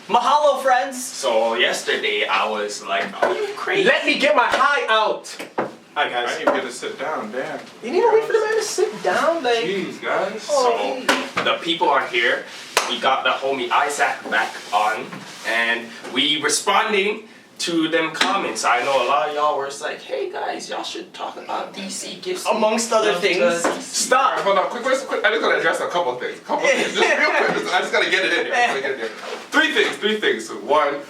Mahalo, friends! So yesterday I was like, are you crazy? Let me get my high out! Alright guys. I didn't even get to sit down, damn. You need to wait for the man to sit down, like. Jeez, guys. So the people are here. We got the homie Isaac back on, and we responding to them comments. I know a lot of y'all were just like, hey guys, y'all should talk about DC gifts. Amongst other things. Stop! Alright, hold on, quick. I just gotta address a couple of things. Just real quick. I just gotta get it in there. Three things. One,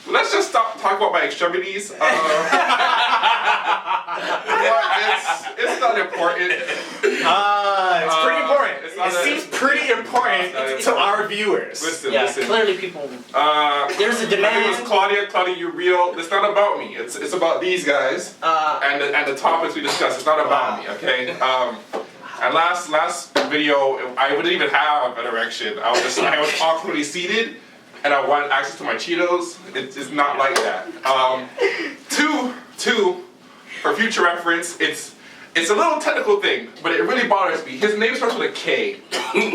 let's just stop talking about my extremities. It's not important. It's pretty important. It seems pretty important to our viewers. Listen. Clearly people... there's a I think demand. it was Claudia, you're real. It's not about me. It's about these guys and the topics we discussed. It's not about me, okay? And last video, I wouldn't even have an erection. I was awkwardly seated, and I wanted access to my Cheetos. It's not like that. Two, for future reference, it's a little technical thing, but it really bothers me. His name starts with a K. His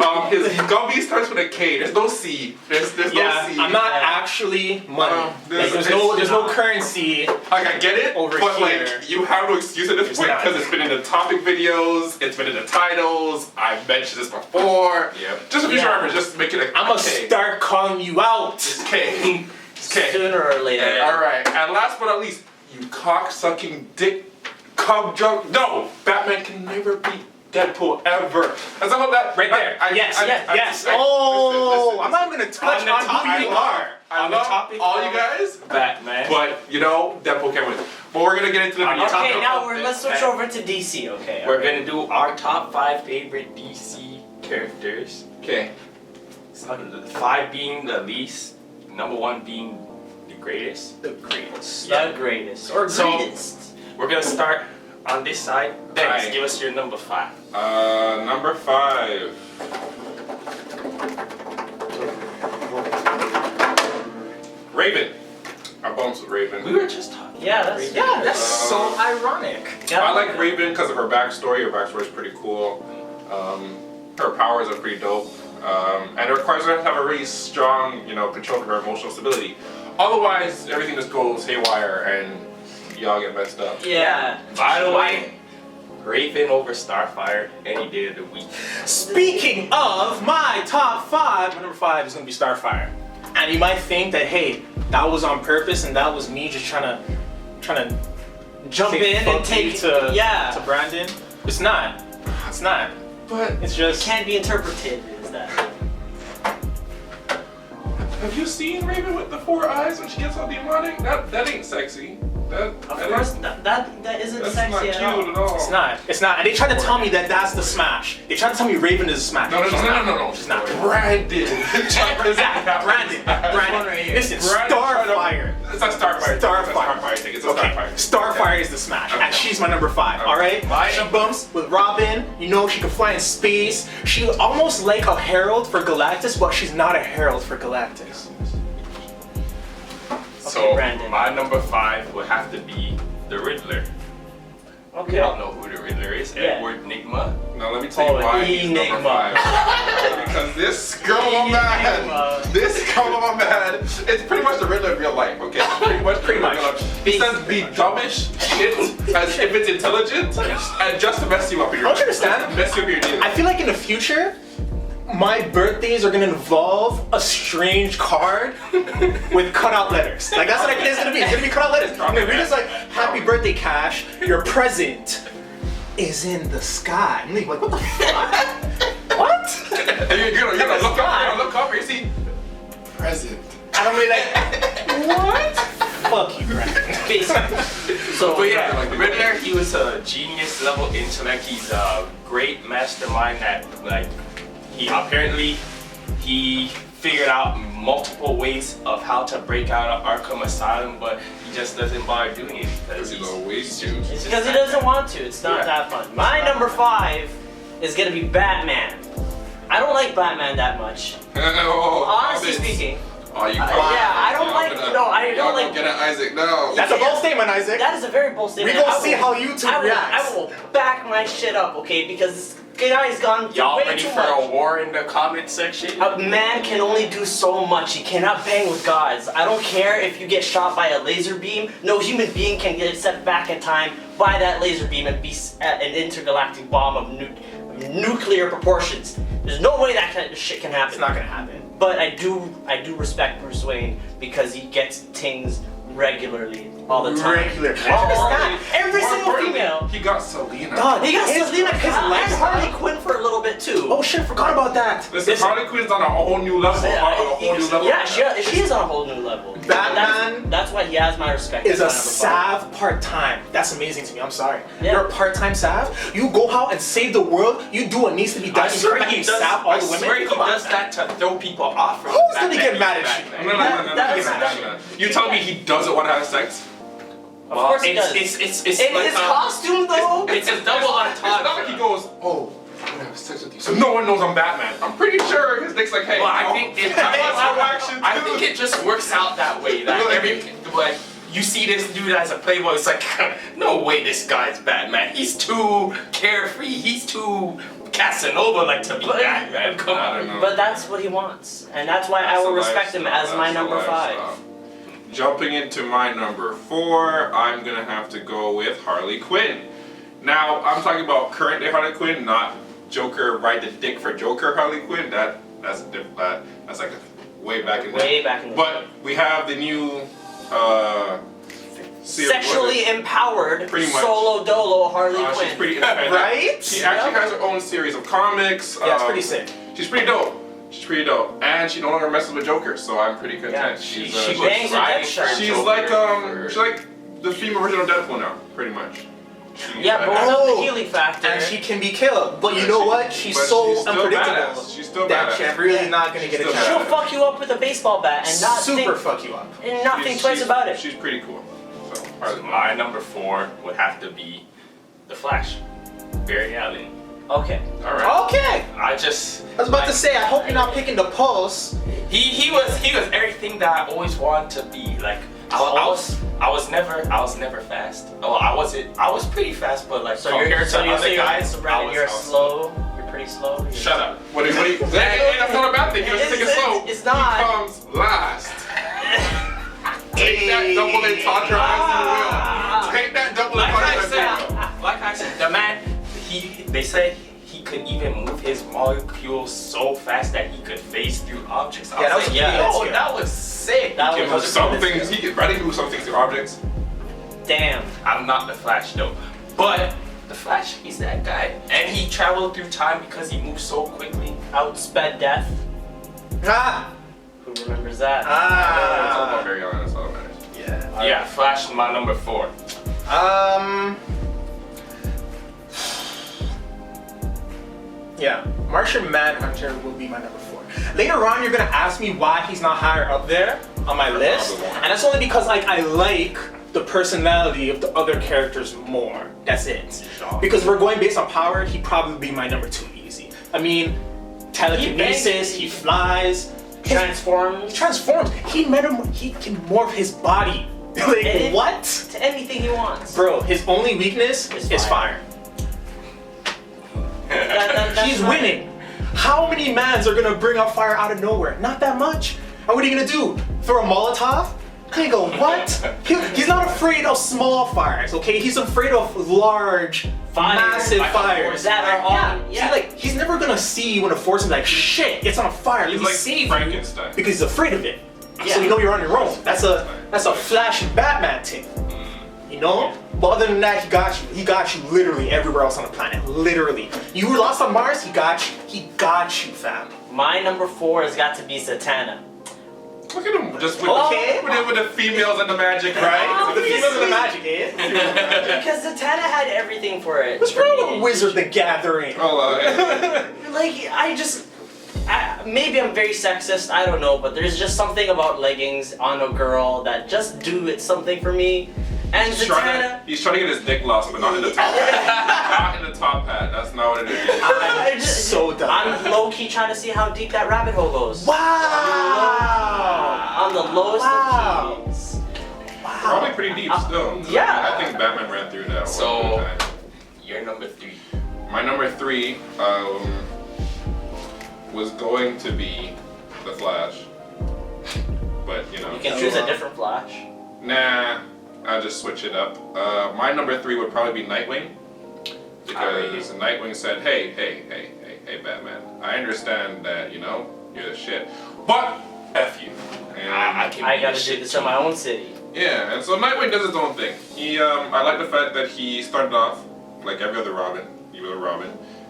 Gumby starts with a K. There's no C. There's no C. I'm not actually money. There's no currency. Like I get it, over but here. like you have no excuse at this point because it's been in the topic videos, it's been in the titles. I've mentioned this before. Yeah. Just a future reference, just make it a I'm gonna K. start calling you out. It's K. It's K. Sooner or later. All right. And last but not least, you cock-sucking dick. Cum junk. No, Batman can never beat Deadpool ever. That's all that. Right there. Yes. Listen, I'm not gonna touch on who you are. I love all you guys, Batman. but you know Deadpool can win. But we're gonna get into the video. Okay, now let's switch over to DC, okay? We're gonna do our top 5 favorite DC characters. Okay. 5 being the least, number 1 being the greatest. The greatest. Or So- greatest. We're gonna start on this side. Denz, Alright. give us your number 5. Number 5. Raven. I bumped with Raven. We were just talking. Yeah, about that's Raven. so ironic. Yeah. I like Raven because of her backstory. Her backstory is pretty cool. Her powers are pretty dope. And it requires her to have a really strong, control of her emotional stability. Otherwise, everything just goes haywire and y'all get messed up. Yeah. By the way, Raven over Starfire any day of the week. Speaking of my top 5, my number 5 is gonna be Starfire. And you might think that, hey, that was on purpose and that was me just trying to Jump in and take to Brandon. It's not. But It's just Can't be interpreted as that. have you seen Raven with the 4 eyes when she gets all demonic? That ain't sexy. Of course, that isn't That's sexy not cute at all. at all. It's not. And they try to tell me that that's the smash. They try to tell me Raven is a smash. No. She's not. Brandon. Brandon. Listen, Brandon Starfire. It's not Starfire. Starfire. It's a Starfire. Starfire is the smash, Okay. and she's my number 5. Okay. All right. She bumps with Robin. She can fly in space. She's almost like a herald for Galactus, but she's not a herald for Galactus. So Brandon. my number 5 would have to be the Riddler. Okay. We all know who the Riddler is. Yeah. Edward Nygma. Now let me tell you why he's number 5. Because this girl I'm mad. It's pretty much the Riddler of real life, okay? Pretty much. He says the dumbest shit as if it's intelligent and just to mess you up in your Don't you understand? Mess you up in your deal. I feel like in the future, my birthdays are gonna involve a strange card with cutout letters. Like that's what it's gonna be. It's gonna be cutout letters. We're just like, happy birthday, Kash. Your present is in the sky. I'm like, what the fuck? What? And you're gonna look up and you see present. And I'm like, what? Fuck you, Brandon. So, But yeah, Riddler, he was a genius level intellect. He's a great mastermind that he figured out multiple ways of how to break out of Arkham Asylum, but he just doesn't bother doing it because He's always too. it's because he doesn't want to. It's not that fun. My number 5 is gonna be Batman. I don't like Batman that much. Honestly speaking. Oh, you I don't like. Get it, Isaac. No. That's a bold statement, Isaac. That is a very bold statement. We gonna see how you two I react. will back my shit up, okay? Because this guy's gone Y'all way ready too for much. a war in the comment section? A man can only do so much. He cannot bang with gods. I don't care if you get shot by a laser beam. No human being can get set back in time by that laser beam and be at an intergalactic bomb of nuclear proportions. There's no way that kind of shit can happen. It's not gonna happen. But I do respect Bruce Wayne because he gets things regularly all the time. Regular. Every More single importantly, female. He got Selena. Dog, He got his- Selena his Kyle and lifestyle. Harley Quinn for a little bit too. Oh shit, forgot about that. Listen, Harley Quinn's on a whole new level. Yeah, she is on a whole new level. Batman That's why he has my respect. Is a That's my number salve part-time. That's amazing to me. I'm sorry. Yeah. You're a part-time salve. You go out and save the world. You do what needs to be done. I swear You come back he and does. salve all I the women. swear he Come on, does man. that to throw people off. From Who's gonna Batman get mad at Batman. you? No. You tell me he doesn't want to have sex? Of course he does. It's In like his costume though. It's a double It's not like he entendre. goes, oh, I'm gonna have sex with you. So no one knows I'm Batman. I'm pretty sure his dick's like, hey, Well, I no, think it, I want some action I too. think it just works out that way. Like you see this dude as a playboy, it's like, no way, this guy's Batman. He's too carefree. He's too Casanova like to be Batman. Come I don't on. know. But that's what he wants, and that's why I will respect him as my number 5. Jumping into my number 4, I'm gonna have to go with Harley Quinn. Now, I'm talking about current day Harley Quinn, not Joker ride the dick for Joker Harley Quinn. That's like way back in Way back in the But we have the new Sexually empowered Pretty much. solo dolo Harley Quinn. She's pretty Right? She actually has her own series of comics. Yeah, it's pretty sick. She's pretty dope. She's pretty dope, and she no longer messes with Joker, so I'm pretty content. Yeah, She bangs was a riding Deadshot. for she's Joker like for- she's like the female version of Deadpool now, pretty much. Yeah, but without the healing factor. And she can be killed. But you know what? She's but so she's still unpredictable. badass. She's still that badass. she's really not gonna get a She's still chance. She'll badass. fuck you up with a baseball bat and not Super think, fuck you up. and not think twice about it. She's pretty cool. So, So my number 4 would have to be the Flash, Barry Allen. Okay. All right. Okay. I just. I was about to say, I hope you're not picking the Pulse. He was everything that I always wanted to be. Like I was never fast. Oh, I was pretty fast, but like So compared you're to so other you're guys, Brandon, you're slow. You're pretty slow. Shut up. what do you hey, that's not a bad thing. You just take it slow. It's not. He comes last. Take that double entendre as you will. Take that double Like I entendre as you will. like I said, the man. They say he could even move his molecules so fast that he could phase through objects. I Yeah, that was was like, pretty yo, good. that was sick. That He can was move some things. He can ready to move some things to objects. Damn. I'm not the Flash though, but the Flash, he's that guy, and he traveled through time because he moves so quickly. Outsped death. Ah. Who remembers that? It's all Ah. about Barry Allen. That's all that matters. Yeah. Yeah, Flash is my number 4. Yeah, Martian Manhunter will be my number 4. Later on, you're gonna ask me why he's not higher up there on my list, and that's only because like I like the personality of the other characters more. That's it. Because if we're going based on power, he'd probably be my number 2 easy. I mean, telekinesis, he flies, he Transforms transforms. He can morph his body. Like And- what? to anything he wants. Bro, his only weakness Is is fire. fire. That's He's not- winning. How many mans are gonna bring up fire out of nowhere? Not that much. And what are you gonna do? Throw a Molotov? Nigga, what? He's not afraid of small fires, okay? He's afraid of large, Fires. massive Like a fires. forest that are Yeah. on. Yeah. See, like, he's never gonna see when a force is like, shit, it's on fire. He's Let me like save you. Frankenstein. Because he's afraid of it. Yeah. So you know you're on your own. That's a Flash and Batman thing. You know? But other than that, he got you. He got you literally everywhere else on the planet. Literally. You were lost on Mars, he got you. He got you, fam. My number 4 has got to be Zatanna. Look at him, just with, Okay. with the females and the magic, Right? The Obviously. females of the magic, eh? Because Zatanna had everything for it. What's for wrong me. with Wizard the Gathering? Oh, Like, maybe I'm very sexist, I don't know, but there's just something about leggings on a girl that just do it something for me. And he's trying to get his dick lost, but not in the top hat. Not in the top hat. That's not what it is. I'm so done. I'm low-key trying to see how deep that rabbit hole goes. Wow! On the lowest Wow. of keys. Probably pretty deep still. Yeah. I think Batman ran through that. So- one time. You're number 3. My number 3 was going to be the Flash, but you know. You can choose a different Flash. Nah, I'll just switch it up. My number 3 would probably be Nightwing, because Nightwing said, "Hey, Batman. I understand that you know you're the shit, but f you." And I gotta do this in my own city. yeah, and so Nightwing does his own thing. I like the fact that he started off like every other Robin,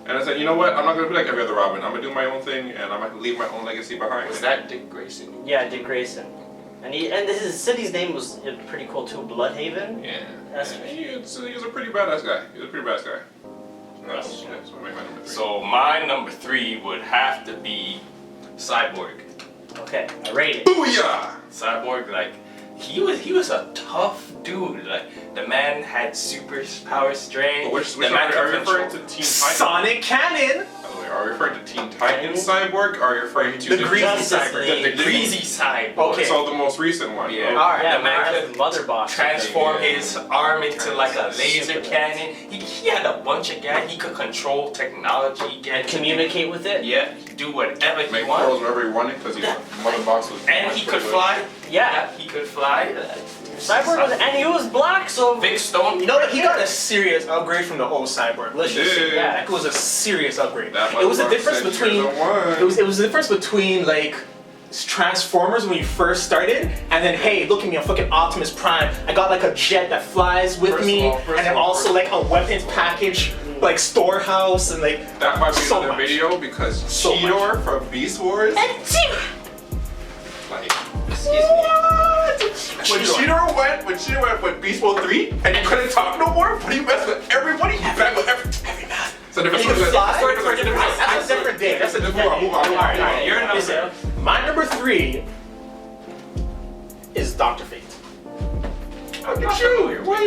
and I said, you know what? I'm not gonna be like every other Robin. I'm gonna do my own thing, and I'm gonna leave my own legacy behind. Was that Dick Grayson? Yeah, Dick Grayson. And his city's name was pretty cool too, Bloodhaven. Yeah. That's He was a pretty badass guy. He was a pretty badass guy. Nice. So I made my number 3. So my number 3 would have to be Cyborg. Okay, I rate it. Booyah! Cyborg, like, he was a tough dude. Like, the man had super power strength. Which the are man you could referring control- to? Teen Titans? Sonic Cannon. By the way, are you referring to Teen Titans Cyborg, or are you referring to The greasy Justice cyber. League. The greasy Cyborg. Okay. So the most recent one. Yeah. Alright. Yeah, the man that's could the mother box. transform Yeah. his arm into like a laser Super. cannon. He had a bunch of guys. He could control technology. And communicate with it. Yeah, do whatever he Make pearls wanted. wherever he wanted because his mother box was. And he could fly. Yeah. He could fly. Cyborg was, and he was black, so Big Stone. You know what? He got a serious upgrade from the old Cyborg. Let's just say Yeah. that. It was a serious upgrade. That It was the motherfucker difference said, between. "You're the one." It was the difference between like Transformers when you first started, and then hey, look at me, I'm fucking Optimus Prime. I got like a jet that flies with First of me, all, and then also like a weapons package, like storehouse, and like That might be so another much. video because So Cheetor from Beast Wars. Like, excuse me. when Cheetor went with Beast Wars 3 and he couldn't talk no more, but he messed with everybody, he back with every man. So different He could fly? That's That's a different day. That's a different one. Move on. Alright, You're number. Listen, my number 3 is Dr. Fate. Look at you. Why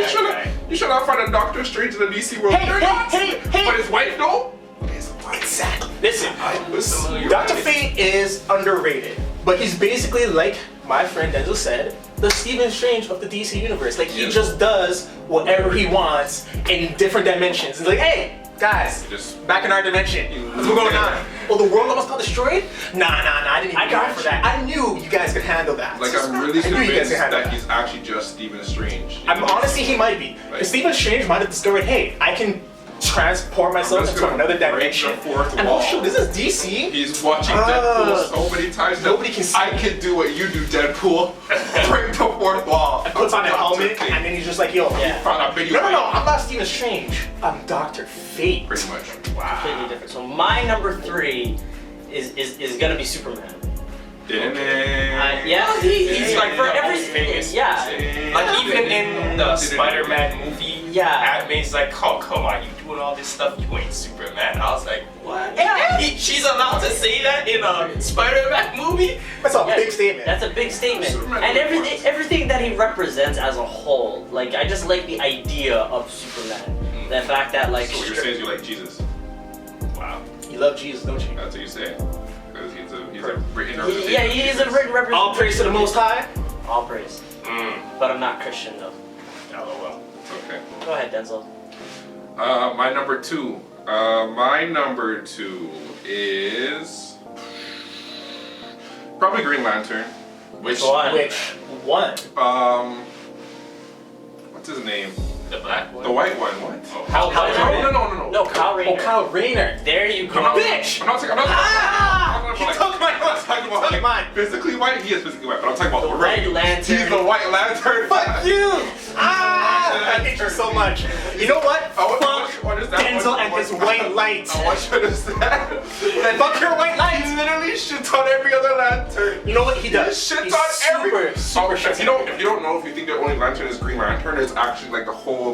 you should not find a Doctor Strange in the DC world. Hey, They're hey, not. hey, hey. But his wife though? His wife. Exactly. Listen, Familiar Dr. with it. Fate is underrated, but he's basically like my friend Denzel said, the Stephen Strange of the DC universe. Like he just does whatever he wants in different dimensions. It's like, hey, guys, Just back in our dimension, what's going on? Oh, the world almost got destroyed? Nah, I didn't even I got go for you. that. I knew you guys could handle that. like I'm really I knew you guys convinced could handle that that. he's actually just Stephen Strange. I'm honestly, he might be. Like- Because Stephen Strange might have discovered, hey, I can transport myself just into gonna another break dimension. the fourth And wall. oh shoot, this is DC? He's watching Deadpool so many times. that Nobody can see I can do what you do, Deadpool. Break the fourth wall. Puts on a Dr. helmet Fate. and then he's just like, yo, Yeah. Found a video. no, I'm not Stephen Strange. I'm Dr. Fate. Pretty much. Completely different. So my number 3 is gonna be Superman. Yeah, he's like for everything. Yeah. Like even in the Spider-Man movie, Yeah. Aunt May's like, oh come on, you doing all this stuff, you ain't Superman. I was like, what? Yeah. She's allowed to say that in a Spider-Man movie? That's a Yeah, big statement. That's a big statement. Superman And really everything that he represents as a whole. Like I just like the idea of Superman. The fact that like So what you're saying is you like Jesus. Wow. You love Jesus, don't you? That's what you say. Because he's a written yeah, he is a written representation. All praise to the Most High. All praise. But I'm not Christian though. LOL. Okay. Go ahead, Denzel. My number 2. My number 2 is probably Green Lantern. Which one? Which one? What's his name? The black one? The white one. What? Oh, Hal Hal Jordan? Jordan? No, Kyle Rayner. Oh, Kyle Rayner. There you go. Bitch! I'm not talking about He took my like mine. physically white. He is physically white, but I'm talking about The White Lantern. He's the White Lantern. Fuck you! I hate you so much. You know what? Fuck Denzel and his white lights. I want you to understand. Then fuck your white He lights. literally shits on every other lantern. You know what he He does? shits He's on every. super If you don't know, if you think the only lantern is Green Lantern, it's actually like the whole spectrum.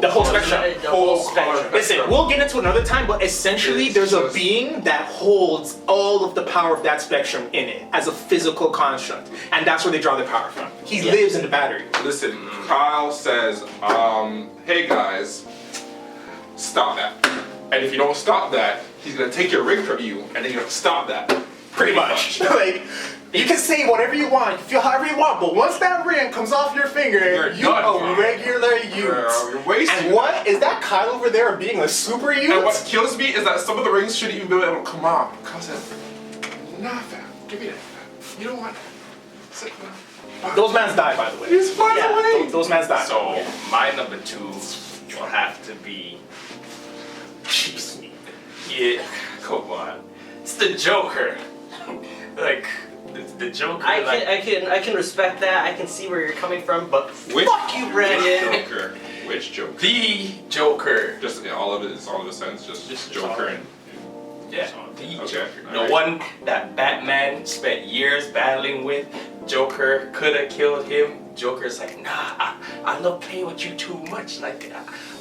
The whole spectrum. color Listen, we'll get into another time, but essentially It's there's a just- being that holds all of the power of that spectrum in it as a physical construct. And that's where they draw the power from. He lives in the battery. Listen, Kyle says, hey guys, stop that. And if you don't stop that, he's gonna take your ring from you, and then you have to stop that. Pretty much. Like, You can say whatever you want, you can feel however you want, but once that ring comes off your finger, You're you done, a regular youth. Girl, you're wasting. And what is that Kyle over there being a super youth? And what kills me is that some of the rings shouldn't even be able to come off. Cousin, nah, fam. Give me that, fam. You don't want that. Sit down. Those mans die, by the way. He's flying away. Those mans die. So my number 2 will have to be. Jeez. Yeah, come on. It's the Joker. Like the Joker. I can respect that. I can see where you're coming from, but fuck you, Brandon. Joker. Which Joker? The Joker. Just in all of it, it's all of the sense, just Joker and. Yeah, the Okay, Joker. The alright. one that Batman spent years battling with. Joker could have killed him. Joker's like, nah, I love playing with you too much. Like,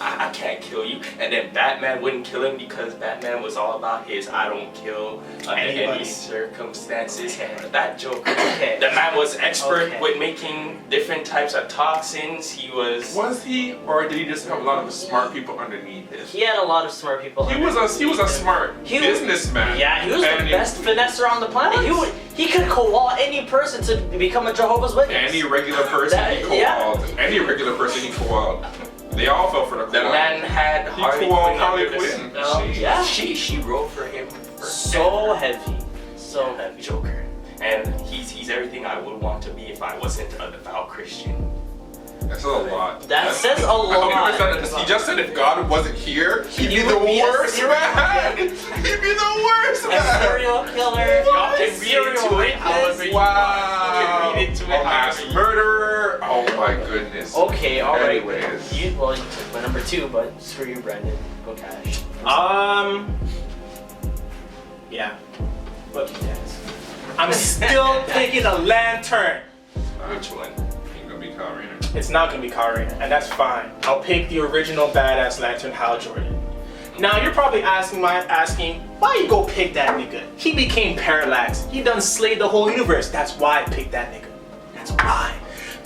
I can't kill you. And then Batman wouldn't kill him because Batman was all about his I don't kill under any circumstances. That Joker, that man was expert with making different types of toxins. He was. Was he, or did he just have a lot of smart people underneath him? He had a lot of smart people. He was a smart businessman. Yeah, he was the best finesser on the planet. He could co-opt any person to become a Jehovah's Witness. Any regular person he co-opted. Any regular person he co-opted. They all fell for the The man had Harley Quinn. Yeah. She wrote for him. So heavy. So heavy. Joker. And he's everything I would want to be if I wasn't a devout Christian. That's a lot. That says a lot. I hope you understand that. He just said if God wasn't here, he'd be the worst man. He'd be the worst A man. serial killer. Y'all can read into it however you Wow. read into it. A mass murderer. Oh my goodness. Okay, alright. Anyways. You took my number 2, but screw you, Brandon. Go Kash. Yeah. Fuck you guys. I'm still picking a lantern. Which one? Ain't gonna be Kyle Rayner. It's not gonna be Kyle Rayner, and that's fine. I'll pick the original badass lantern, Hal Jordan. Now you're probably asking, why you go pick that nigga? He became Parallax. He done slayed the whole universe. That's why I picked that nigga. That's why.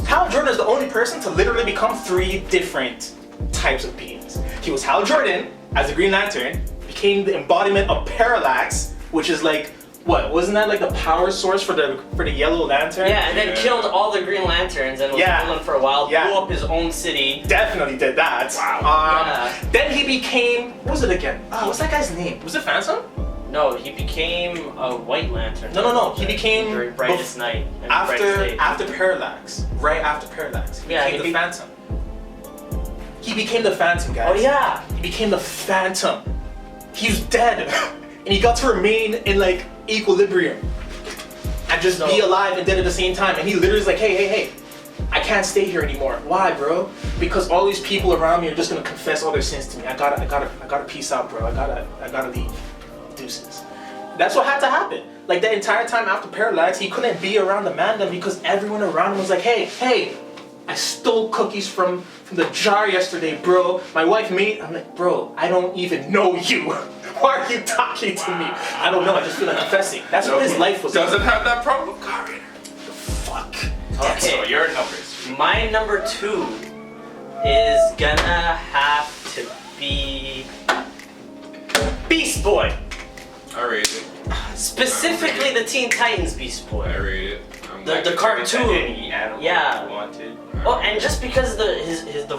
Hal Jordan is the only person to literally become 3 different types of beings. He was Hal Jordan as the Green Lantern, became the embodiment of Parallax, which is like, what, wasn't that like the power source for the Yellow Lantern? Yeah, and then killed all the Green Lanterns and was villain for a while, blew up his own city. Definitely did that. Wow. Then he became, what was it again? What's that guy's name? Was it Phantom? No, he became a White Lantern. No. He became during Brightest Night. And Brightest Day. after Parallax. Right after Parallax. He became the Phantom. He became the Phantom, guys. Oh yeah. He became the Phantom. He was dead. And he got to remain in like equilibrium. And just be alive and dead at the same time. And he literally is like, hey. I can't stay here anymore. Why, bro? Because all these people around me are just gonna confess all their sins to me. I gotta peace out, bro. I gotta leave. Deuces. That's what had to happen. Like the entire time after Parallax, he couldn't be around the Mandem because everyone around him was like, hey, I stole cookies from the jar yesterday, bro. My wife made. I'm like, bro, I don't even know you. Why are you talking to me? I don't know. I just feel like confessing. That's what his life was. Doesn't have that problem. God, Fuck. Okay, so your numbers. My number 2 is gonna have to be Beast Boy. I rate it. Specifically the Teen Titans Beast Boy. I rate it. The cartoon. Any animal you wanted. Well, and just because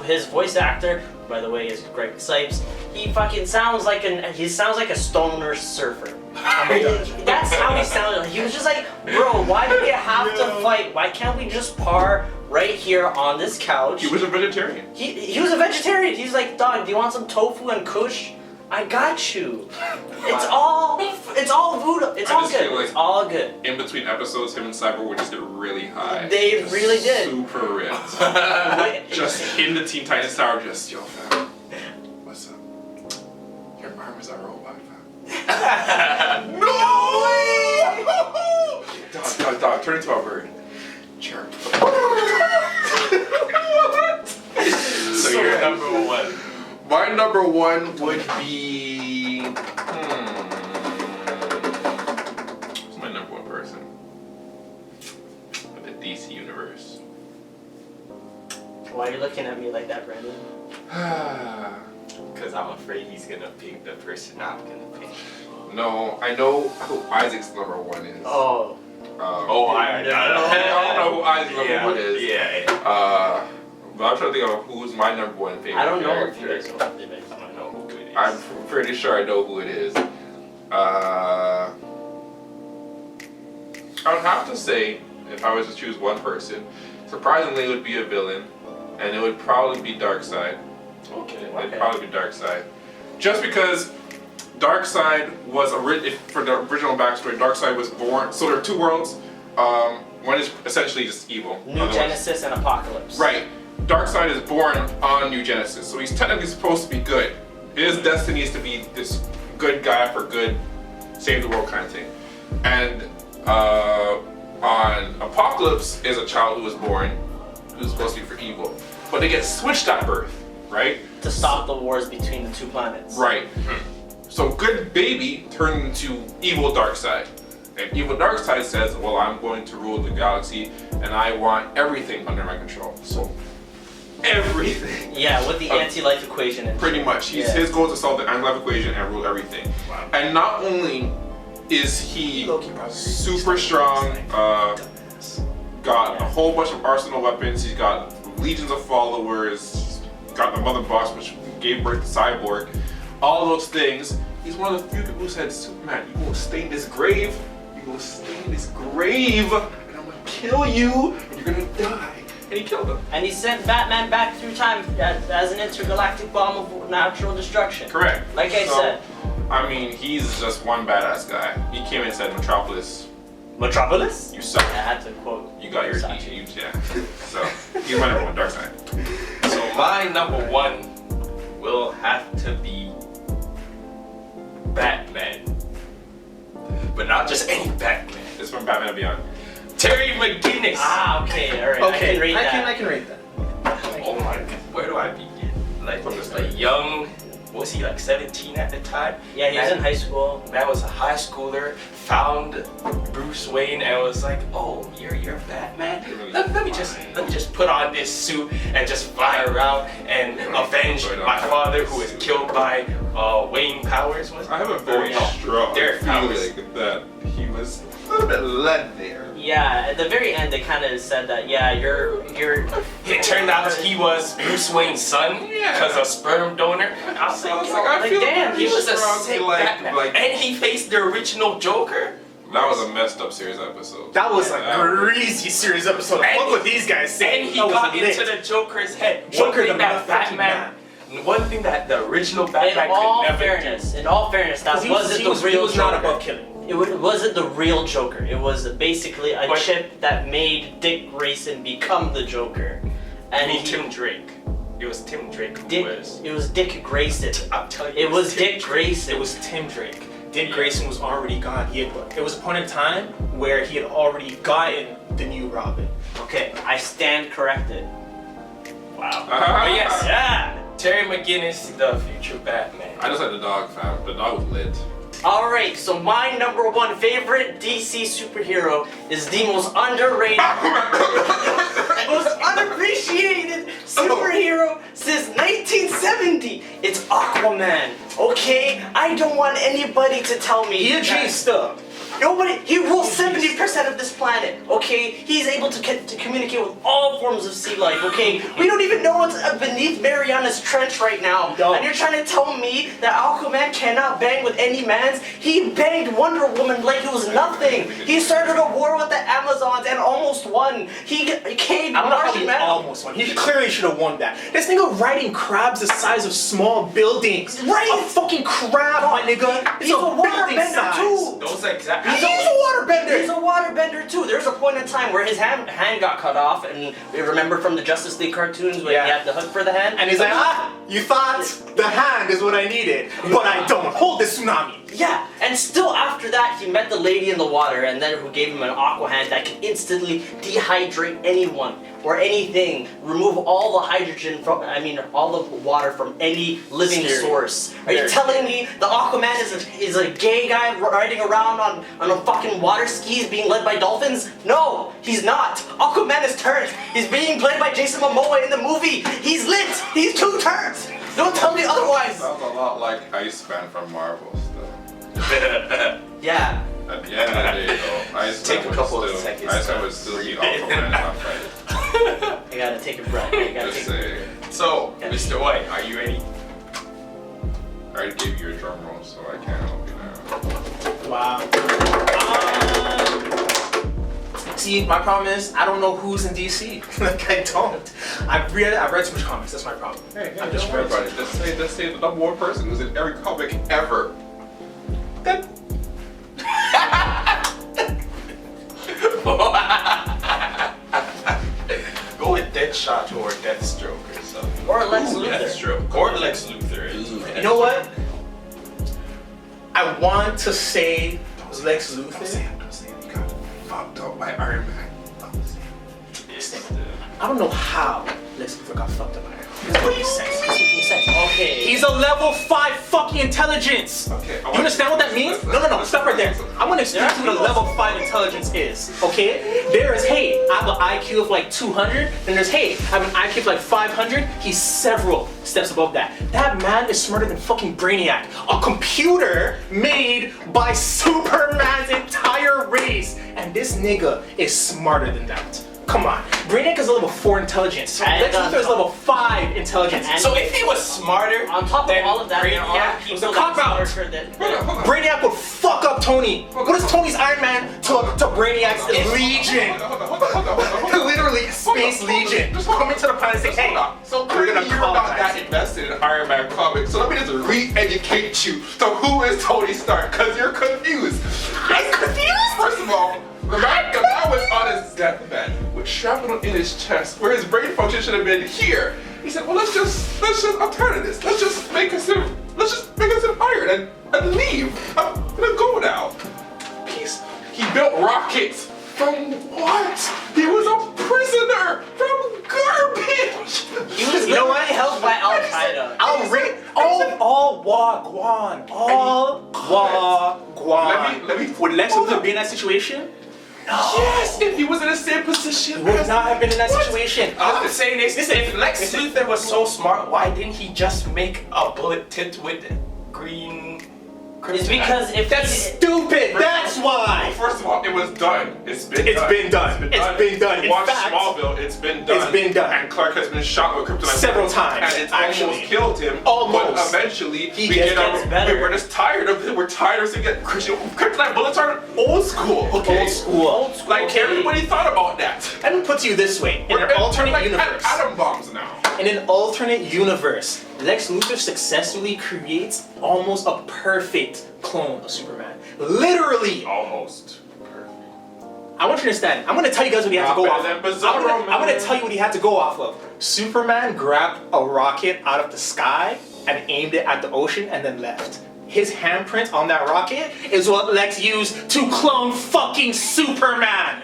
his voice actor, by the way, is Greg Sipes, he sounds like a stoner surfer. That's how he sounded. He was just like, bro, why do we have to fight? Why can't we just par right here on this couch? He was a vegetarian. He was a vegetarian. He's like, dog, do you want some tofu and kush? I got you. It's all voodoo. It's all good. Like it's all good. In between episodes, him and Cyber would just get really high. They just really did. Super ripped. Just in the Teen Titans Tower, just yo, fam. What's up? Your arm is a robot, fam. No! Dog, turn into a bird. Chirp. So you're number 1. My number 1 would be. Who's my number 1 person? In the DC universe. Why are you looking at me like that, Brandon? Because I'm afraid he's gonna pick the person I'm gonna pick. No, I know who Isaac's number 1 is. Oh. I don't know who I's number one is. Yeah. But I'm trying to think of who's my number one favorite. I don't know if character. you guys know if you might know who it is. I'm pretty sure I know who it is. I would have to say, if I was to choose one person, surprisingly it would be a villain, and it would probably be Darkside. Okay. It'd probably be Darkside. Just because Darkside was for the original backstory, Darkside was born. So there are two worlds. One is essentially just evil. New Genesis and Apocalypse. Right. Darkseid is born on New Genesis, so he's technically supposed to be good. His destiny is to be this good guy for good, save the world kind of thing. And on Apocalypse is a child who was born who's supposed to be for evil. But they get switched at birth, right? To stop the wars between the two planets. Right. So good baby turned into evil Darkseid. And evil Darkseid says, well, I'm going to rule the galaxy and I want everything under my control. So everything. Yeah, with the anti-life equation. And pretty much. His goal is to solve the anti-life equation and rule everything. Wow. And not only is he super strong, got a whole bunch of arsenal weapons, he's got legions of followers, got the mother boss which gave birth to Cyborg, all those things. He's one of the few people who said, Superman, you will stay in this grave, and I'm gonna kill you, and you're gonna die. And he killed him. And he sent Batman back through time as an intergalactic bomb of natural destruction. Correct. Like I said. I mean, he's just one badass guy. He came in and said, Metropolis, Metropolis? you suck. I had to quote. You got your Versace. yeah. So, he's my number one, Darkseid. So my number one will have to be Batman. But not just any Batman. It's from Batman and Beyond. Terry McGinnis. Ah, okay, alright. Okay, I can rate that. I can rate that. Oh my god, where do I begin? Like, From the start. a young, was he like 17 at the time? Yeah, he was in high school. Man was a high schooler, found Bruce Wayne and was like, oh, you're Batman? Let me just put on this suit and just fly around and avenge my father who was killed by Wayne Powers. I have a very strong Derek Powers. feeling that he was a little bit led there. Yeah, at the very end they kind of said that, yeah, you're... It turned out he was Bruce Wayne's son because a sperm donor. I was like, damn, he was a strong, sick like- Batman. like- And he faced the original Joker. That was a messed up series episode. That was a Yeah. crazy series episode. And Fuck what these guys say. And he That was got lit. into the Joker's head. Joker, One the thing that motherfucking Batman, one thing that the original Batman In all could never fairness, that He wasn't the real he was not Joker. above killing. It wasn't the real Joker. It was basically a But- chip that made Dick Grayson become the Joker. do. And And Tim Drake. It was Tim Drake who was. it was Dick Grayson. I'm telling you, It was Tim Dick Drake. Grayson. It was Tim Drake. Dick Grayson was already gone. It was a point in time where he had already gotten the new Robin. Okay, I stand corrected. Wow. Ah. But yes, Yeah. Terry McGinnis, the future Batman. I just like the dog, fam. The dog was lit. Alright, so my number one favorite DC superhero is the most underrated, most unappreciated superhero since 1970. It's Aquaman. Okay? I don't want anybody to tell me. He a that- G-Stub. Nobody. He rules 70% of this planet. Okay, he's able to communicate with all forms of sea life. Okay, we don't even know what's beneath Mariana's Trench right now. No. And you're trying to tell me that Aquaman cannot bang with any man's? He banged Wonder Woman like it was nothing. He started a war with the Amazons and almost won. He came I don't know how Martian he Manhunter. almost won. He clearly should have won that. This nigga riding crabs the size of small buildings. Right. A fucking crab, my nigga. It's He's a building waterbender size. too. Those exactly. He's a waterbender. He's a waterbender too. There's a point in time where his hand got cut off, and you remember from the Justice League cartoons when he had the hook for the hand? And he's like, you thought the hand is what I needed, but I don't. Hold the tsunami. Yeah, and still after that, he met the lady in the water, and then who gave him an aqua hand that can instantly dehydrate anyone or anything, remove all the hydrogen from, all the water from any living Scary. source. Are you Very telling me the Aquaman is a gay guy riding around on a fucking water skis being led by dolphins? No, he's not. Aquaman is turned. He's being played by Jason Momoa in the movie. He's lit. He's two turns. Don't tell me otherwise. Sounds a lot like Iceman from Marvel stuff. Yeah, At the end of the day, though, Take a couple of seconds I to would still be Aquaman not fighting. I gotta take a breath. I gotta Just take a say, So, Mr. White, are you ready? I already gave you a drum roll, so I can't help you now. Wow. See, my problem is I don't know who's in DC. Like I don't. I've read too much comics. That's my problem. Hey, I'm don't just worry about it. Just say the number one person who's in every comic ever. That. Go with Deadshot or Deathstroke or something. Or Lex Ooh, Luthor. Deathstroke. Or Lex Luthor. You know what? I want to say Lex Don't Luthor. say it. Don't say it. You got fucked up by Iron Man. I don't know how Lex Luthor got fucked up by Iron Man. This doesn't make sense. Okay. He's a level 5 fucking intelligence. Okay. You understand what that means? No. Stop right there. I'm gonna explain to you what a level 5 intelligence is. Okay? There is, hey, I have an IQ of like 200. Then there's, hey, I have an IQ of like 500. He's several steps above that. That man is smarter than fucking Brainiac. A computer made by Superman's entire race. And this nigga is smarter than that. Come on. Brainiac is a level 4 intelligence. So And, Lex Luthor is level 5 intelligence. and- So if he was smarter, On top of than all of that, there are Brainiac, people a that cop-out. are smarter than. Hold on. Brainiac would fuck up Tony. What is Tony's Iron Man to Brainiac's Legion? Hold on. Literally, Space Legion. Just coming to the planet and say, hey, So we're clearly gonna you're not that colonize. invested in Iron Man comics. So let me just re-educate you. So who is Tony Stark? Because you're confused. I'm confused. First of all, the man was on his deathbed with shrapnel in his chest, where his brain function should have been here. He said, "Well, let's just alternative this. Let's just make us an iron and leave. I'm gonna go now." He built rockets from what? He was a prisoner from garbage. He was You know what? held by Al Qaeda. Let me. Would Lex Luthor be in that situation? Yes, if he was in the same position. He would not have been in that What? situation. I'm saying this, if Lex Luthor was so smart, why didn't he just make a bullet tipped with green It's because if That's stupid. That's why. First of all, it was done. It's been It's done. been done. It's been done. In Watch fact, Smallville. It's been done. it's been done. And Clark has been shot with kryptonite Several bullets, times, and it's actually. almost killed him. Almost. But eventually, He we gets better. We're just tired of it. We're tired of seeing it. Kryptonite bullets are old school. Okay. Old school. Like Okay. everybody thought about that. Let me put it to you this way: in an alternate like universe, atom bombs now. in an alternate universe, Lex Luthor successfully creates almost a perfect clone of Superman. Literally. Almost perfect. I want you to understand. I'm going to tell you guys what he had to Not go better off than of. Bizarro, I'm going man. to tell you what he had to go off of. Superman grabbed a rocket out of the sky and aimed it at the ocean and then left. His handprint on that rocket is what Lex used to clone fucking Superman.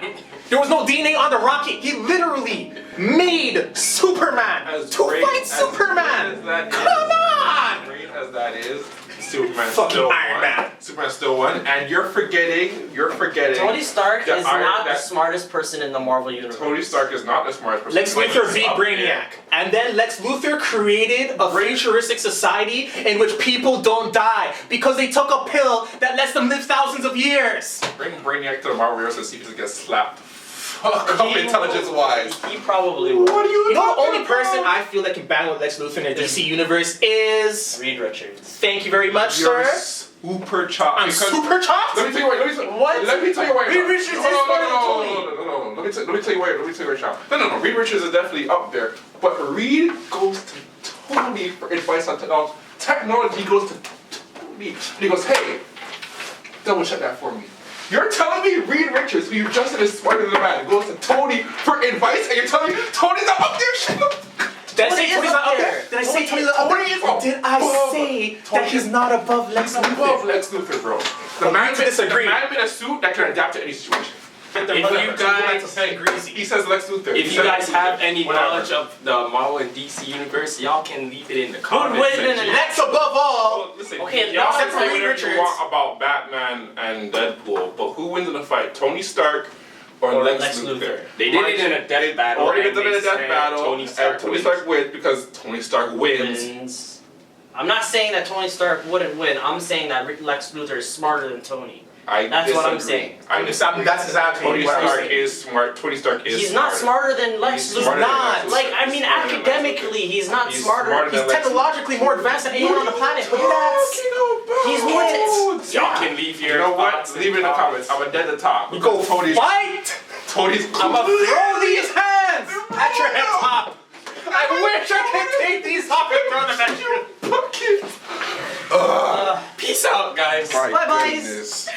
There was no DNA on the rocket. He literally made Superman to fight Superman. Come on! Great as that is, Superman Fucking still Iron won. Man. Superman still won, and you're forgetting. Tony Stark that is Iron- not the that- smartest person in the Marvel universe. Tony Stark is not the smartest person. Lex but Luthor he's beat up Brainiac. there. And then Lex Luthor created a futuristic society in which people don't die because they took a pill that lets them live thousands of years. Bring Brainiac to the Marvel universe and see if he gets slapped. Fuck up intelligence-wise. He probably would. What are you You know the talking only person about? I feel that can bang with Lex Luthor in the DC universe is... Reed Richards. Thank you very much, You're sir. super chopped. I'm because- super chopped? Let me tell you why. What? Let me tell you why. Reed Richards is smarter than Tony. No. Let me tell you why. Let me tell you why. Chopped. No. Reed Richards is definitely up there, but Reed goes to Tony for advice on technology. Technology goes to Tony. And he goes, "Hey, double check that for me." You're telling me Reed Richards, who you just said is smarter than the man, goes to Tony for advice, and you're telling me Tony's not up there? Shut up. Did I Tony say is Tony's up not up there. there? Did I say Tony's not up Tony is there? Or above- did I say that he's not above Lex Above Luthor? Lex Luthor, bro. Well, we disagree. The man in a suit that can adapt to any situation. If you guys, He says Lex Luthor. if He you says guys Lex have Luthor. any Whatever. knowledge of the Marvel and DC universe, y'all can leave it in the comments wait a minute, section. Lex above all. Well, listen, Okay, y'all now can it's say Reed whatever Richards. you want about Batman and Deadpool, but who wins in the fight? Tony Stark or Lex Luthor? They did it in a death battle. Already and did it in a they death said battle. Tony Stark wins. wins because Tony Stark wins. Wins. I'm not saying that Tony Stark wouldn't win. I'm saying that Lex Luthor is smarter than Tony. I That's disagree. what I'm saying. I disagree. That's exactly Tony what I'm Stark saying. is smart. Tony Stark is He's not smarter than Lex He's Luthor. smarter than not. Lex Like, Luthor. I mean, He's smarter than Lex Luthor. academically, he's not He's smarter. smarter He's than Lex Luthor. technologically more advanced than anyone on the planet. But that's He's more it. Y'all can leave your You know what? thoughts Leave it in the comments. I'm a dead to top. You go Tony's. fight. Tony's. I'm gonna throw these hands at your head top. I wish I could take these off and throw them at you. Peace out, guys. My Bye-bye. goodness.